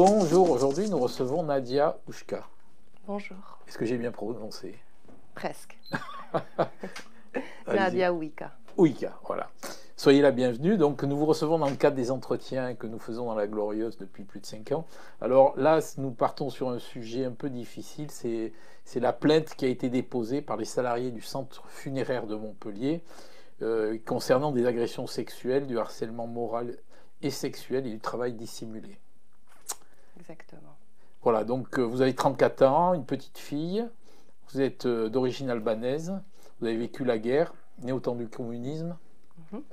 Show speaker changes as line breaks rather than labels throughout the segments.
Bonjour, aujourd'hui nous recevons Nadia Ouchka.
Bonjour.
Est-ce que j'ai bien prononcé?
Presque.
Allez-y.
Nadia Ouika.
Ouika, voilà. Soyez la bienvenue. Donc, nous vous recevons dans le cadre des entretiens que nous faisons dans la Glorieuse depuis plus de 5 ans. Alors là, nous partons sur un sujet un peu difficile. C'est la plainte qui a été déposée par les salariés du centre funéraire de Montpellier concernant des agressions sexuelles, du harcèlement moral et sexuel et du travail dissimulé.
Exactement.
Voilà, donc vous avez 34 ans, une petite fille, vous êtes d'origine albanaise, vous avez vécu la guerre, né au temps du communisme.
Mhm.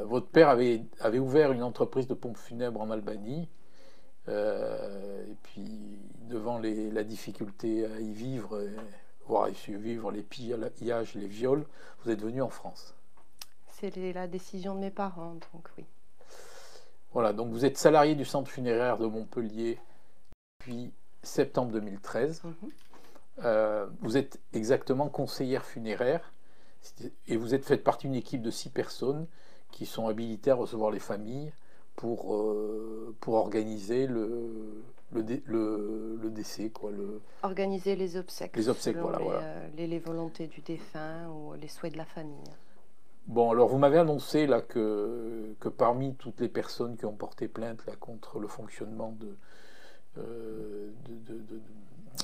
Votre père avait ouvert une entreprise de pompes funèbres en Albanie. Et puis, devant la difficulté à y vivre, voire à y survivre, les pillages, les viols, vous êtes venu en France.
C'est la décision de mes parents, donc oui.
Voilà, donc vous êtes salarié du centre funéraire de Montpellier depuis septembre 2013. Vous êtes exactement conseillère funéraire et vous êtes fait partie d'une équipe de 6 personnes qui sont habilitées à recevoir les familles pour organiser le décès, quoi,
Organiser les obsèques,
les obsèques,
selon
voilà.
les volontés du défunt ou les souhaits de la famille.
Bon, alors vous m'avez annoncé là que parmi toutes les personnes qui ont porté plainte là, contre le fonctionnement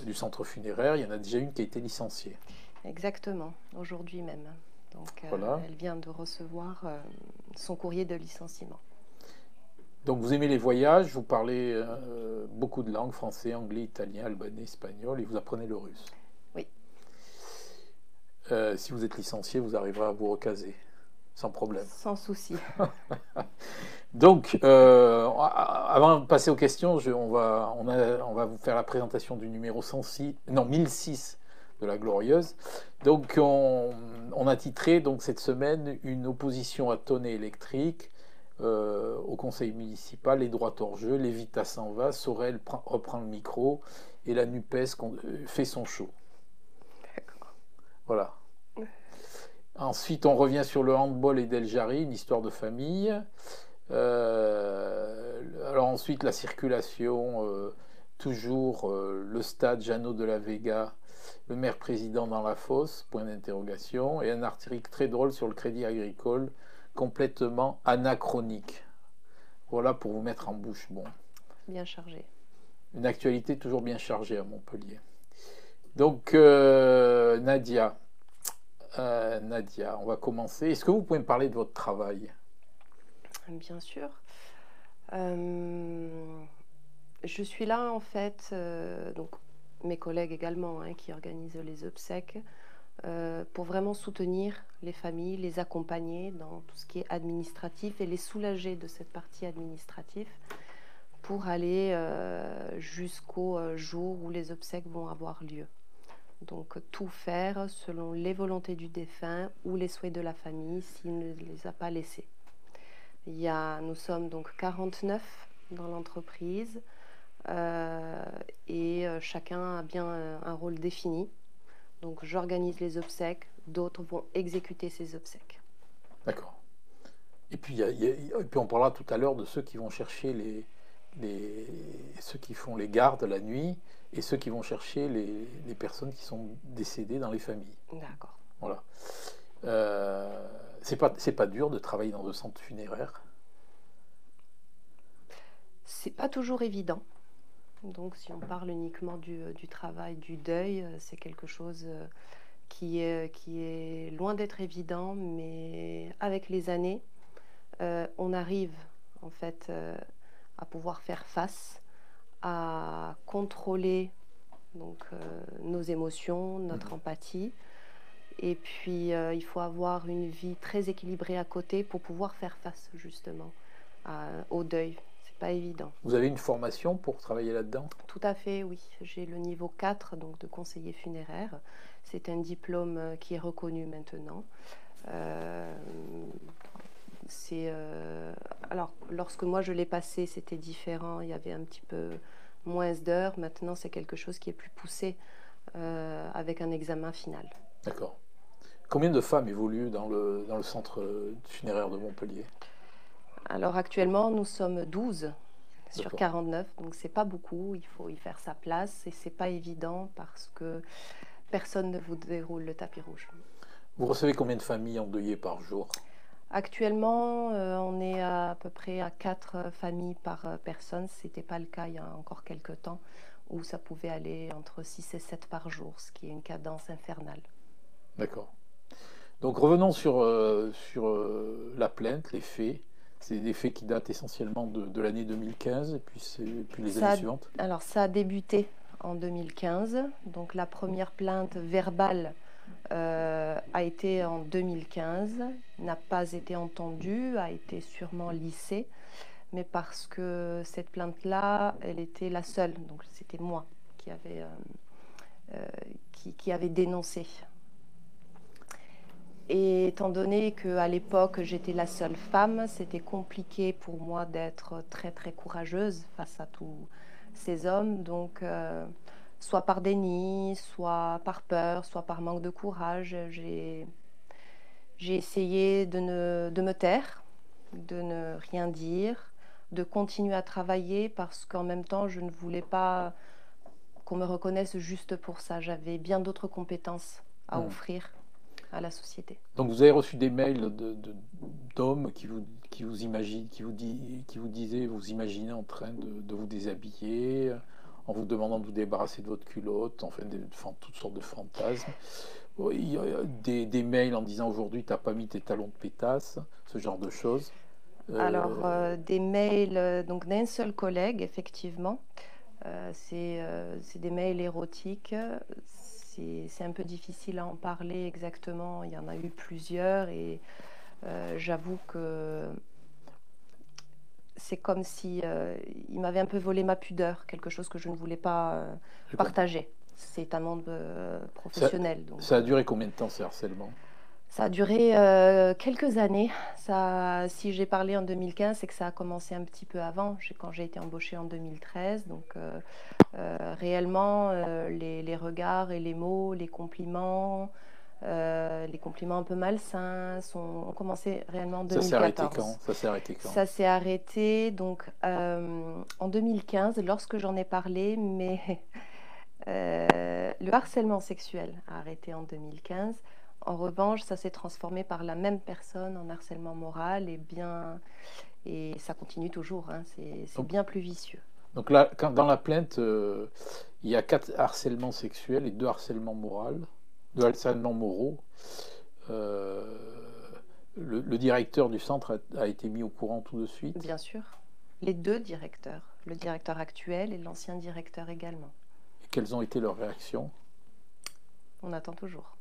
du centre funéraire, il y en a déjà une qui a été licenciée.
Exactement, aujourd'hui même. Donc
Voilà.
elle vient de recevoir son courrier de licenciement.
Donc vous aimez les voyages, vous parlez beaucoup de langues, français, anglais, italien, albanais, espagnol, et vous apprenez le russe.
Oui.
Si vous êtes licencié, vous arriverez à vous recaser, sans problème.
Sans souci.
Donc, avant de passer aux questions, on va vous faire la présentation du numéro 1006 de la Glorieuse. Donc, on a titré donc, cette semaine une opposition à tonnes électrique au conseil municipal, les droits hors jeu, Lévita s'en va, Sorel reprend le micro et la NUPES fait son show.
D'accord.
Voilà. Ensuite, on revient sur le handball et Del Jari, une histoire de famille. Alors ensuite, la circulation, toujours le stade Jeannot de la Vega, le maire président dans la fosse, point d'interrogation, et un article très drôle sur le crédit agricole, complètement anachronique. Voilà pour vous mettre en bouche. Bon.
Bien chargé.
Une actualité toujours bien chargée à Montpellier. Donc, Nadia, on va commencer. Est-ce que vous pouvez me parler de votre travail?
Bien sûr. Je suis là en fait, donc mes collègues également qui organisent les obsèques, pour vraiment soutenir les familles, les accompagner dans tout ce qui est administratif et les soulager de cette partie administrative pour aller jusqu'au jour où les obsèques vont avoir lieu. Donc tout faire selon les volontés du défunt ou les souhaits de la famille s'il ne les a pas laissés. Nous sommes donc 49 dans l'entreprise et chacun a bien un rôle défini. Donc j'organise les obsèques, d'autres vont exécuter ces obsèques.
D'accord. Et puis, on parlera tout à l'heure de ceux qui vont chercher ceux qui font les gardes la nuit et ceux qui vont chercher les personnes qui sont décédées dans les familles.
D'accord.
Voilà. C'est pas dur de travailler dans un centre funéraire?
C'est pas toujours évident. Donc si on parle uniquement du travail, du deuil, c'est quelque chose qui est loin d'être évident, mais avec les années, on arrive en fait à pouvoir faire face, à contrôler donc, nos émotions, notre empathie. Et puis, il faut avoir une vie très équilibrée à côté pour pouvoir faire face justement au deuil. C'est pas évident.
Vous avez une formation pour travailler là-dedans?
Tout à fait, oui. J'ai le niveau 4 donc, de conseiller funéraire. C'est un diplôme qui est reconnu maintenant. Alors, lorsque moi je l'ai passé, c'était différent. Il y avait un petit peu moins d'heures. Maintenant, c'est quelque chose qui est plus poussé avec un examen final.
D'accord. Combien de femmes évoluent dans le centre funéraire de Montpellier?
Alors actuellement, nous sommes 12 sur
D'accord.
49, donc c'est pas beaucoup, il faut y faire sa place et c'est pas évident parce que personne ne vous déroule le tapis rouge.
Vous recevez combien de familles endeuillées par jour?
Actuellement, on est à peu près à 4 familles par personne. Ce n'était pas le cas il y a encore quelques temps, où ça pouvait aller entre 6 et 7 par jour, ce qui est une cadence infernale.
D'accord. Donc revenons sur la plainte, les faits. C'est des faits qui datent essentiellement de l'année 2015 et puis les années
Ça,
suivantes.
alors, ça a débuté en 2015. Donc la première plainte verbale a été en 2015, n'a pas été entendue, a été sûrement lissée, mais parce que cette plainte-là, elle était la seule. Donc c'était moi qui avait dénoncé. Et étant donné qu'à l'époque j'étais la seule femme, c'était compliqué pour moi d'être très très courageuse face à tous ces hommes. Donc soit par déni, soit par peur, soit par manque de courage, j'ai essayé de me taire, de ne rien dire, de continuer à travailler parce qu'en même temps je ne voulais pas qu'on me reconnaisse juste pour ça. J'avais bien d'autres compétences à
Hmm.
offrir à la société.
Donc vous avez reçu des mails d'hommes qui vous disaient, vous imaginez en train de vous déshabiller, en vous demandant de vous débarrasser de votre culotte, enfin toutes sortes de fantasmes. Oui, il y a des mails en disant aujourd'hui t'as pas mis tes talons de pétasse, ce genre de choses.
Alors,
Euh,
des mails donc d'un seul collègue, effectivement. C'est des mails érotiques. C'est un peu difficile à en parler exactement. Il y en a eu plusieurs et j'avoue que c'est comme si il m'avait un peu volé ma pudeur, quelque chose que je ne voulais pas
je comprends.
partager. C'est un monde
Ça,
professionnel, donc
ça a duré combien de temps ces harcèlements?
ça a duré quelques années. Ça, si j'ai parlé en 2015, c'est que ça a commencé un petit peu avant, quand j'ai été embauchée en 2013. Donc réellement, les regards et les mots, les compliments un peu malsains ont commencé réellement en
Ça s'est arrêté
2014.
quand? Ça s'est arrêté quand?
Ça s'est arrêté donc en 2015 lorsque j'en ai parlé, mais le harcèlement sexuel a arrêté en 2015. En revanche, ça s'est transformé par la même personne en harcèlement moral et ça continue toujours, hein, c'est
Donc,
bien plus vicieux.
donc là, dans la plainte, il y a 4 harcèlements sexuels et 2 harcèlements moraux. 2 harcèlements moraux. Euh, le directeur du centre a été mis au courant tout de suite.
Bien sûr, les deux directeurs, le directeur actuel et l'ancien directeur également.
Et quelles ont été leurs réactions?
On attend toujours.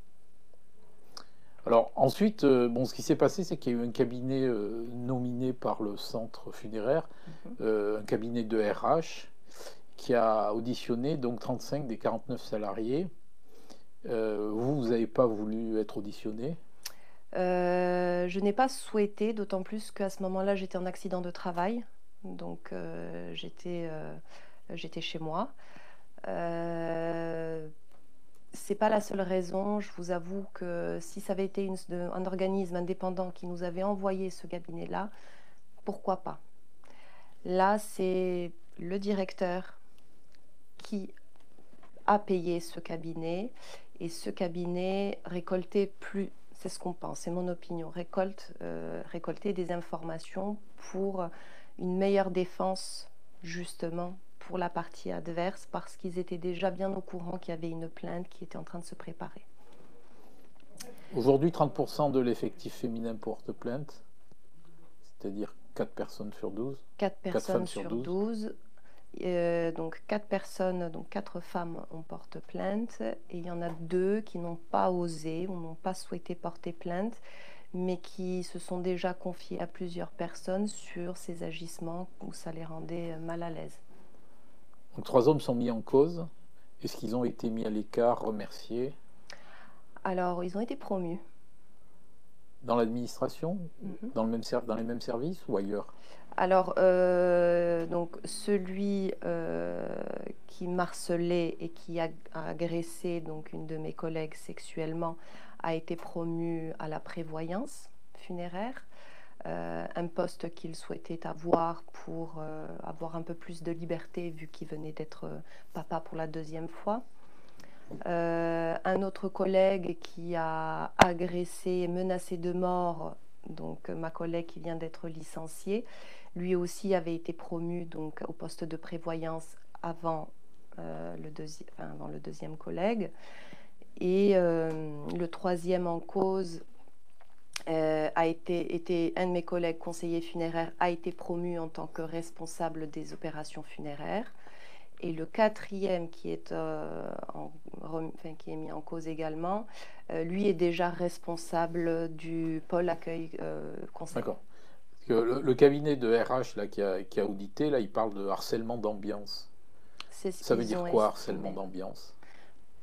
Alors ensuite, bon, ce qui s'est passé, c'est qu'il y a eu un cabinet nominé par le centre funéraire, un cabinet de RH, qui a auditionné donc 35 des 49 salariés. Vous n'avez pas voulu être auditionné.
Je n'ai pas souhaité, d'autant plus qu'à ce moment-là, j'étais en accident de travail. Donc, j'étais chez moi. C'est pas la seule raison. Je vous avoue que si ça avait été un organisme indépendant qui nous avait envoyé ce cabinet-là, pourquoi pas? Là, c'est le directeur qui a payé ce cabinet et ce cabinet récoltait plus, c'est ce qu'on pense, c'est mon opinion, récolter des informations pour une meilleure défense justement pour la partie adverse parce qu'ils étaient déjà bien au courant qu'il y avait une plainte qui était en train de se préparer.
Aujourd'hui, 30% de l'effectif féminin porte plainte, c'est-à-dire 4 personnes sur 12.
4
4 femmes
personnes
sur
sur
12.
12. Donc 4 personnes, donc 4 femmes ont porté plainte et il y en a 2 qui n'ont pas osé ou n'ont pas souhaité porter plainte mais qui se sont déjà confiées à plusieurs personnes sur ces agissements où ça les rendait mal à l'aise.
Donc 3 hommes sont mis en cause. Est-ce qu'ils ont été mis à l'écart, remerciés?
Alors ils ont été promus.
Dans l'administration, dans les mêmes services ou ailleurs?
Alors, donc celui qui marcelait et qui a agressé donc une de mes collègues sexuellement a été promu à la prévoyance funéraire. Un un poste qu'il souhaitait avoir pour avoir un peu plus de liberté vu qu'il venait d'être papa pour la deuxième fois. Un autre collègue qui a agressé et menacé de mort, donc ma collègue qui vient d'être licenciée, lui aussi avait été promu donc, au poste de prévoyance avant, avant le deuxième collègue. Et le troisième en cause a été un de mes collègues conseillers funéraires, a été promu en tant que responsable des opérations funéraires. Et le quatrième qui est mis en cause également, lui est déjà responsable du pôle accueil conseil.
D'accord. Parce que le cabinet de RH là, qui a audité, là, il parle de harcèlement d'ambiance.
C'est ce
Ça veut
qu'ils
dire
ont
quoi,
estimé.
harcèlement d'ambiance?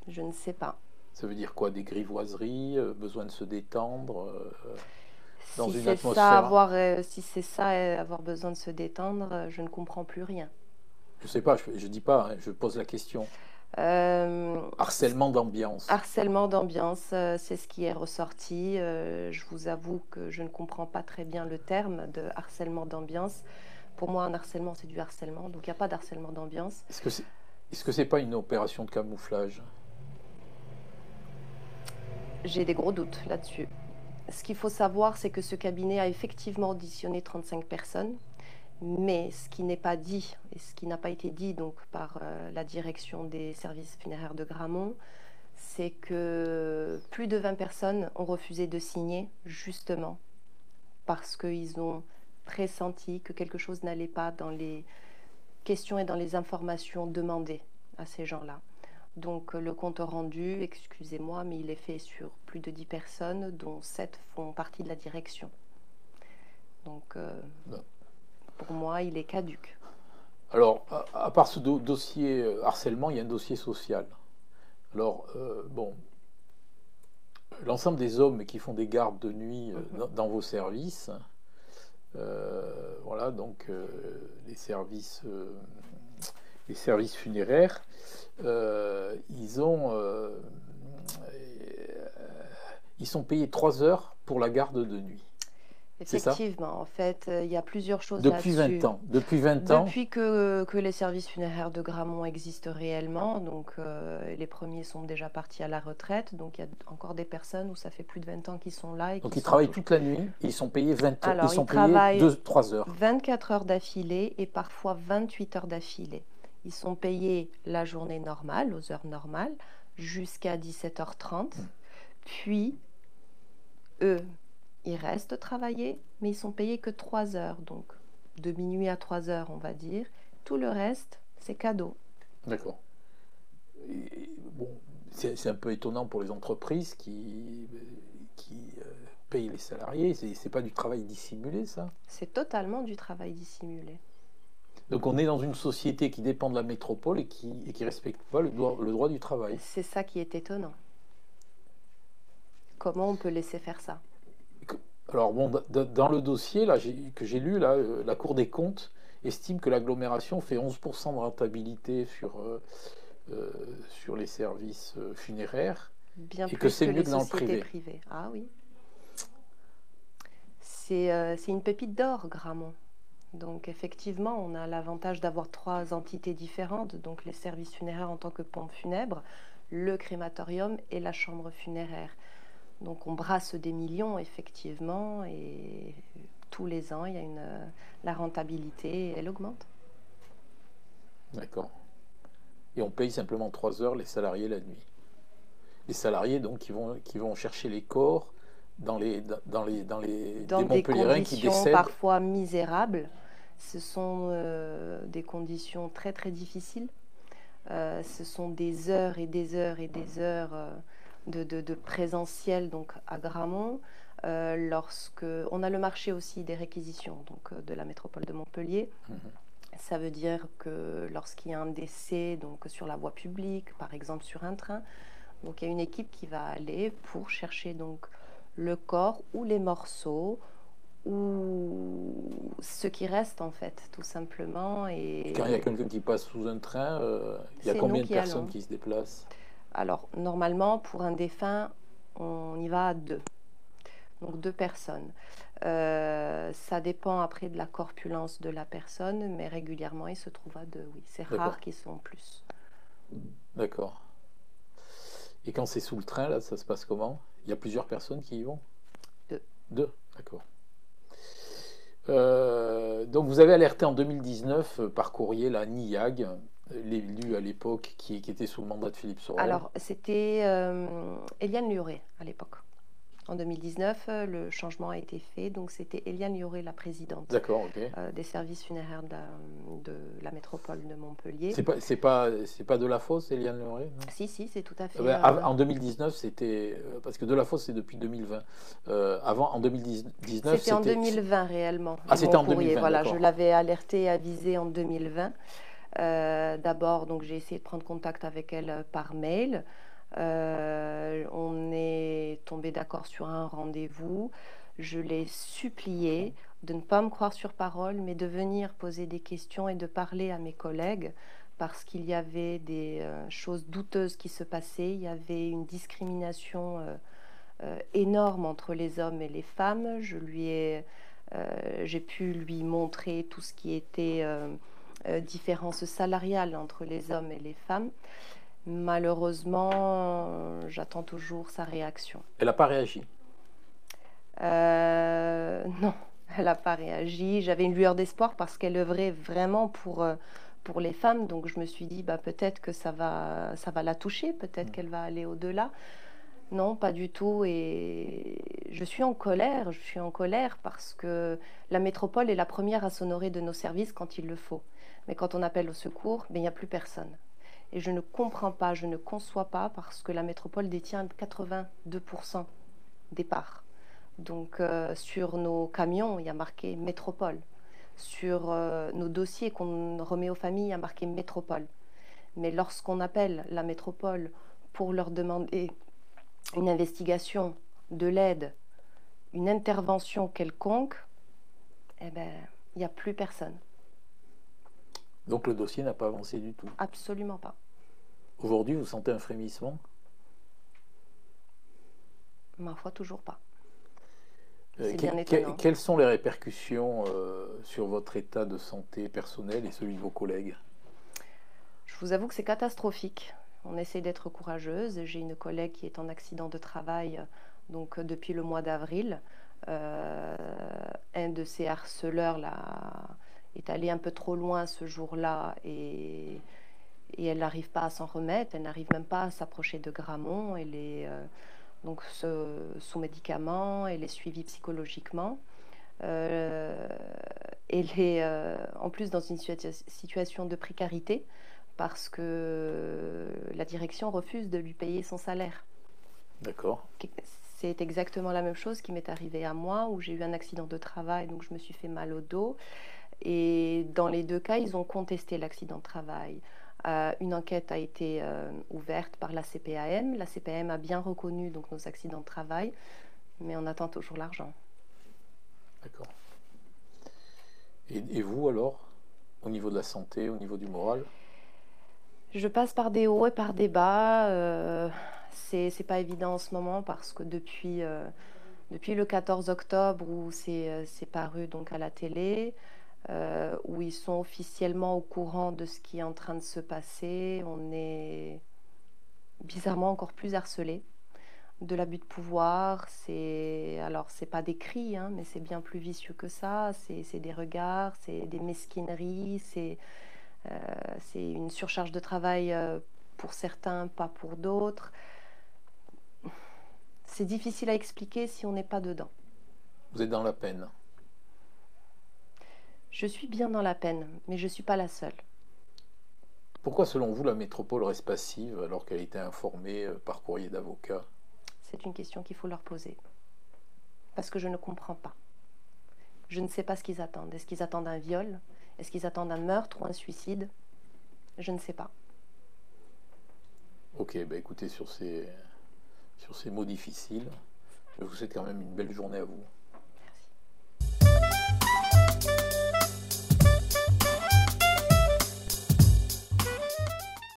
Je ne sais pas.
Ça veut dire quoi? Des grivoiseries, besoin de se détendre dans
Si
une
c'est
atmosphère?
si c'est ça, avoir besoin de se détendre, je ne comprends plus rien.
Je sais pas, je dis pas, hein, je pose la question. Harcèlement d'ambiance.
Harcèlement d'ambiance, c'est ce qui est ressorti. Je vous avoue que je ne comprends pas très bien le terme de harcèlement d'ambiance. Pour moi, un harcèlement, c'est du harcèlement, donc il n'y a pas d'harcèlement d'ambiance.
Est-ce que c'est pas une opération de camouflage?
J'ai des gros doutes là-dessus. Ce qu'il faut savoir, c'est que ce cabinet a effectivement auditionné 35 personnes, mais ce qui n'est pas dit, et ce qui n'a pas été dit donc, par la direction des services funéraires de Gramont, c'est que plus de 20 personnes ont refusé de signer, justement, parce qu'ils ont pressenti que quelque chose n'allait pas dans les questions et dans les informations demandées à ces gens-là. Donc le compte rendu, excusez-moi, mais il est fait sur plus de 10 personnes, dont 7 font partie de la direction. Donc pour moi, il est caduc.
Alors, à part ce dossier harcèlement, il y a un dossier social. Alors, bon, l'ensemble des hommes qui font des gardes de nuit dans vos services, voilà, donc les services funéraires, ils sont payés 3 heures pour la garde de nuit. C'est ça?
Effectivement, en fait, il y a plusieurs choses
Depuis
là-dessus.
20 ans. Depuis 20 ans.
Depuis que les services funéraires de Gramont existent réellement, donc les premiers sont déjà partis à la retraite, donc il y a encore des personnes où ça fait plus de 20 ans qu'ils sont là.
Donc ils travaillent toute la nuit, et ils sont payés 20 heures.
Alors,
ils sont payés 3 heures.
24 heures d'affilée et parfois 28 heures d'affilée. Ils sont payés la journée normale, aux heures normales, jusqu'à 17h30. Puis, eux, ils restent travailler, mais ils sont payés que 3 heures. Donc, de minuit à 3 heures, on va dire. Tout le reste, c'est cadeau.
D'accord. Bon, c'est un peu étonnant pour les entreprises qui payent les salariés. C'est pas du travail dissimulé, ça?
C'est totalement du travail dissimulé.
Donc on est dans une société qui dépend de la métropole et qui respecte pas le droit du travail.
C'est ça qui est étonnant. Comment on peut laisser faire ça?
Alors bon, dans le dossier là, que j'ai lu, là, la Cour des comptes estime que l'agglomération fait 11% de rentabilité sur les services funéraires.
Bien
et
plus
que c'est mieux
les
que dans le
sociétés
privé.
privées. Ah oui. C'est une pépite d'or, Gramont. Donc effectivement, on a l'avantage d'avoir 3 entités différentes, donc les services funéraires en tant que pompe funèbre, le crématorium et la chambre funéraire. Donc on brasse des millions, effectivement, et tous les ans, il y a la rentabilité, elle augmente.
D'accord. Et on paye simplement 3 heures les salariés la nuit. Les salariés, donc, qui vont chercher les corps dans des Montpelliérains qui
conditions
décèdent.
Parfois misérables. Ce sont des conditions très très difficiles. Ce sont des heures et des heures et des heures de présentiel donc à Gramont. Lorsque on a le marché aussi des réquisitions donc de la métropole de Montpellier. Ça veut dire que lorsqu'il y a un décès donc sur la voie publique, par exemple sur un train, donc il y a une équipe qui va aller pour chercher donc le corps ou les morceaux ou ce qui reste en fait, tout simplement.
Et quand il y a quelqu'un qui passe sous un train, il y a combien de personnes qui se déplacent?
Alors, normalement, pour un défunt, on y va à 2. Donc 2 personnes. Ça dépend après de la corpulence de la personne, mais régulièrement, il se trouve à 2, oui. C'est
D'accord.
rare qu'ils soient en plus.
D'accord. Et quand c'est sous le train, là, ça se passe comment? Il y a plusieurs personnes qui y vont?
2.
Deux, d'accord. Donc vous avez alerté en 2019 par courrier la NIAG, l'élu à l'époque qui était sous le mandat de Philippe Sorel.
Alors, c'était Eliane Lioré à l'époque. En 2019, le changement a été fait, donc c'était Eliane Lioré, la présidente
D'accord, ok.
des services funéraires de la métropole de Montpellier.
C'est pas Delafosse, Eliane Leray, non?
Si, c'est tout à fait.
En 2019, c'était. Parce que Delafosse, c'est depuis 2020. Avant, en 2019,
C'était en
c'était.
2020 réellement.
Ah,
Et
c'était
mon
en
courrier,
2020,
voilà, je
d'accord.
l'avais alerté et avisé en 2020. D'abord, donc j'ai essayé de prendre contact avec elle par mail. On est tombé d'accord sur un rendez-vous. Je l'ai supplié de ne pas me croire sur parole, mais de venir poser des questions et de parler à mes collègues parce qu'il y avait des choses douteuses qui se passaient. Il y avait une discrimination énorme entre les hommes et les femmes. J'ai pu lui montrer tout ce qui était différence salariale entre les hommes et les femmes. Malheureusement, j'attends toujours sa réaction.
Elle n'a pas réagi.
Non, elle n'a pas réagi. J'avais une lueur d'espoir parce qu'elle œuvrait vraiment pour les femmes. Donc je me suis dit, bah, peut-être que ça va la toucher, peut-être qu'elle va aller au-delà. Non, pas du tout. Et je suis en colère. Je suis en colère parce que la métropole est la première à s'honorer de nos services quand il le faut. Mais quand on appelle au secours, ben, il n'y a plus personne. Et je ne comprends pas, je ne conçois pas parce que la métropole détient 82% des parts. Donc sur nos camions, il y a marqué métropole. Sur nos dossiers qu'on remet aux familles, il y a marqué métropole. Mais lorsqu'on appelle la métropole pour leur demander une investigation, de l'aide, une intervention quelconque, eh ben, il n'y a plus personne.
Donc le dossier n'a pas avancé du tout.
Absolument pas.
Aujourd'hui, vous sentez un frémissement?
Ma foi, toujours pas. C'est bien étonnant.
Quelles sont les répercussions sur votre état de santé personnel et celui de vos collègues?
Je vous avoue que c'est catastrophique. On essaie d'être courageuse. J'ai une collègue qui est en accident de travail donc depuis le mois d'avril. Un de ses harceleurs est allé un peu trop loin ce jour-là et elle n'arrive pas à s'en remettre. Elle n'arrive même pas à s'approcher de Grammont. Elle est donc sous médicaments, elle est suivie psychologiquement. Elle est en plus dans une situation de précarité parce que la direction refuse de lui payer son salaire.
D'accord.
C'est exactement la même chose qui m'est arrivée à moi, où j'ai eu un accident de travail, donc je me suis fait mal au dos. Et dans les deux cas, ils ont contesté l'accident de travail. Une enquête a été ouverte par la CPAM. La CPAM a bien reconnu donc, nos accidents de travail, mais on attend toujours l'argent.
D'accord. Et vous alors, au niveau de la santé, au niveau du moral?
Je passe par des hauts et par des bas. C'est pas évident en ce moment parce que depuis le 14 octobre où c'est paru donc à la télé, où ils sont officiellement au courant de ce qui est en train de se passer, on est bizarrement encore plus harcelé. De l'abus de pouvoir, alors c'est pas des cris, hein, mais c'est bien plus vicieux que ça. C'est des regards, c'est des mesquineries, c'est une surcharge de travail pour certains, pas pour d'autres. C'est difficile à expliquer si on n'est pas dedans.
Vous êtes dans la peine.
Je suis bien dans la peine, mais je ne suis pas la seule.
Pourquoi, selon vous, la métropole reste passive alors qu'elle a été informée par courrier d'avocat?
C'est une question qu'il faut leur poser. Parce que je ne comprends pas. Je ne sais pas ce qu'ils attendent. Est-ce qu'ils attendent un viol? Est-ce qu'ils attendent un meurtre ou un suicide? Je ne sais pas.
Ok, bah écoutez, sur ces mots difficiles, je vous souhaite quand même une belle journée à vous.